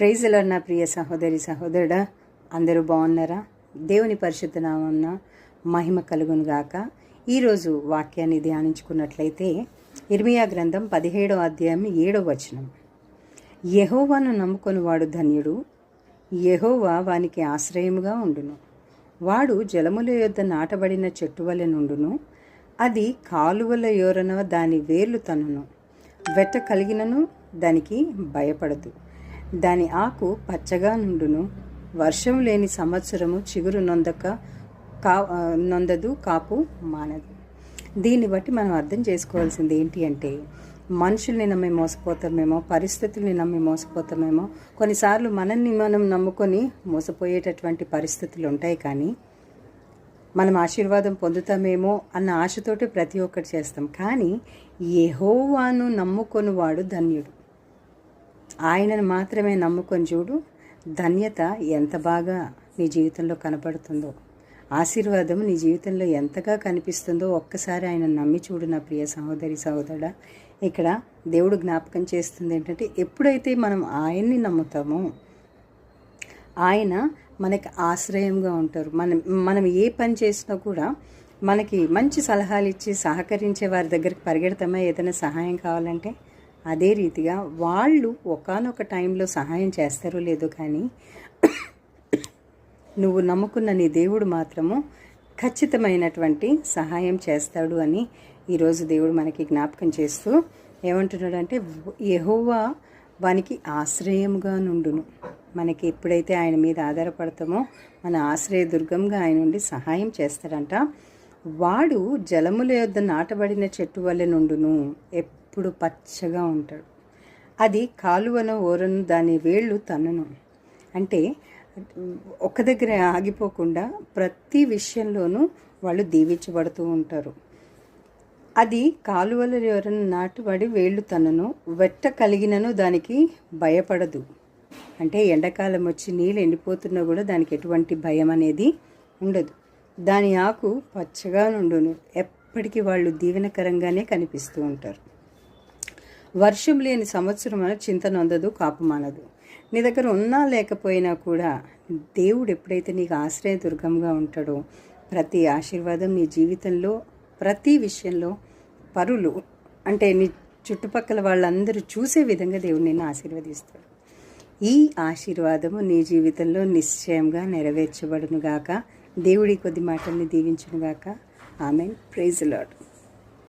Praise lord. నా ప్రియ సహోదరి సహోదరుడా, అందరూ బాగున్నారా? దేవుని పరిశుద్ధ నామమున మహిమ కలుగును గాక. ఈరోజు వాక్యాన్ని ధ్యానించుకున్నట్లయితే ఇర్మియా గ్రంథం 17వ అధ్యాయం 7వ వచనం. యెహోవాను నమ్ముకొనివాడు ధన్యుడు, యెహోవా వానికి ఆశ్రయముగా ఉండును. వాడు జలముల యొద్ద నాటబడిన చెట్టు వలె నుండును, అది కాలువల యోరన దాని వేర్లు తన్నును. వెట్ట కలిగినను దానికి భయపడదు. దాని ఆకు పచ్చగా నుండును. వర్షం లేని సంవత్సరము చిగురు నొందదు, కాపు మానదు. దీన్ని బట్టి మనం అర్థం చేసుకోవాల్సింది ఏంటి అంటే, మనుషుల్ని నమ్మి మోసపోతామేమో, పరిస్థితుల్ని నమ్మి మోసపోతామేమో, కొన్నిసార్లు మనల్ని మనం నమ్ముకొని మోసపోయేటటువంటి పరిస్థితులు ఉంటాయి. కానీ మనం ఆశీర్వాదం పొందుతామేమో అన్న ఆశతోటి ప్రతి ఒక్కటి చేస్తాం. కానీ యెహోవాను నమ్ముకొని వాడు ధన్యుడు. ఆయనను మాత్రమే నమ్ముకొని చూడు, ధన్యత ఎంత బాగా నీ జీవితంలో కనపడుతుందో, ఆశీర్వాదం నీ జీవితంలో ఎంతగా కనిపిస్తుందో ఒక్కసారి ఆయన నమ్మి చూడు. నా ప్రియ సహోదరి సహోదరుడా, ఇక్కడ దేవుడు జ్ఞాపకం చేస్తుంది ఏంటంటే, ఎప్పుడైతే మనం ఆయన్ని నమ్ముతామో ఆయన మనకి ఆశ్రయంగా ఉంటారు. మనం ఏ పని చేసినా కూడా మనకి మంచి సలహాలు ఇచ్చి సహకరించే వారి దగ్గరికి పరిగెడతామా ఏదైనా సహాయం కావాలంటే? అదే రీతిగా వాళ్ళు ఒకానొక టైంలో సహాయం చేస్తారో లేదో, కానీ నువ్వు నమ్ముకున్న నీ దేవుడు మాత్రము ఖచ్చితమైనటువంటి సహాయం చేస్తాడు అని ఈరోజు దేవుడు మనకి జ్ఞాపకం చేస్తూ ఏమంటున్నాడంటే, యెహోవా వానికి ఆశ్రయముగా నుండును. మనకి ఎప్పుడైతే ఆయన మీద ఆధారపడతామో మన ఆశ్రయ దుర్గంగా ఆయన నుండి సహాయం చేస్తాడంట. వాడు జలముల యొద్ద నాటబడిన చెట్టు వలె నుండును, ఎప్పుడు పచ్చగా ఉంటాడు. అది కాలువను ఓరను దాని వేళ్ళు తన్నును. అంటే ఒక దగ్గర ఆగిపోకుండా ప్రతి విషయంలోనూ వాళ్ళు దీవించబడుతూ ఉంటారు. అది కాలువల ఓరను నాటుబడి వేళ్ళు తన్నును, వెట్ట కలిగినను దానికి భయపడదు. అంటే ఎండాకాలం వచ్చి నీళ్ళు ఎండిపోతున్నా కూడా దానికి ఎటువంటి భయం అనేది ఉండదు. దాని ఆకు పచ్చగా నుండును, ఎప్పటికీ వాళ్ళు దీవెనకరంగానే కనిపిస్తూ ఉంటారు. వర్షం లేని సంవత్సరం చింత నొందదు, కాపు మానదు. నీ దగ్గర ఉన్నా లేకపోయినా కూడా దేవుడు ఎప్పుడైతే నీకు ఆశ్రయ దుర్గంగా ఉంటాడో, ప్రతి ఆశీర్వాదం నీ జీవితంలో ప్రతి విషయంలో పరులు అంటే నీ చుట్టుపక్కల వాళ్ళందరూ చూసే విధంగా దేవుడు నిన్ను ఆశీర్వదిస్తాడు. ఈ ఆశీర్వాదము నీ జీవితంలో నిశ్చయంగా నెరవేర్చబడునుగాక. దేవుడి కొద్ది మాటల్ని దీవించునుగాక. ఆమెన్. Praise lord.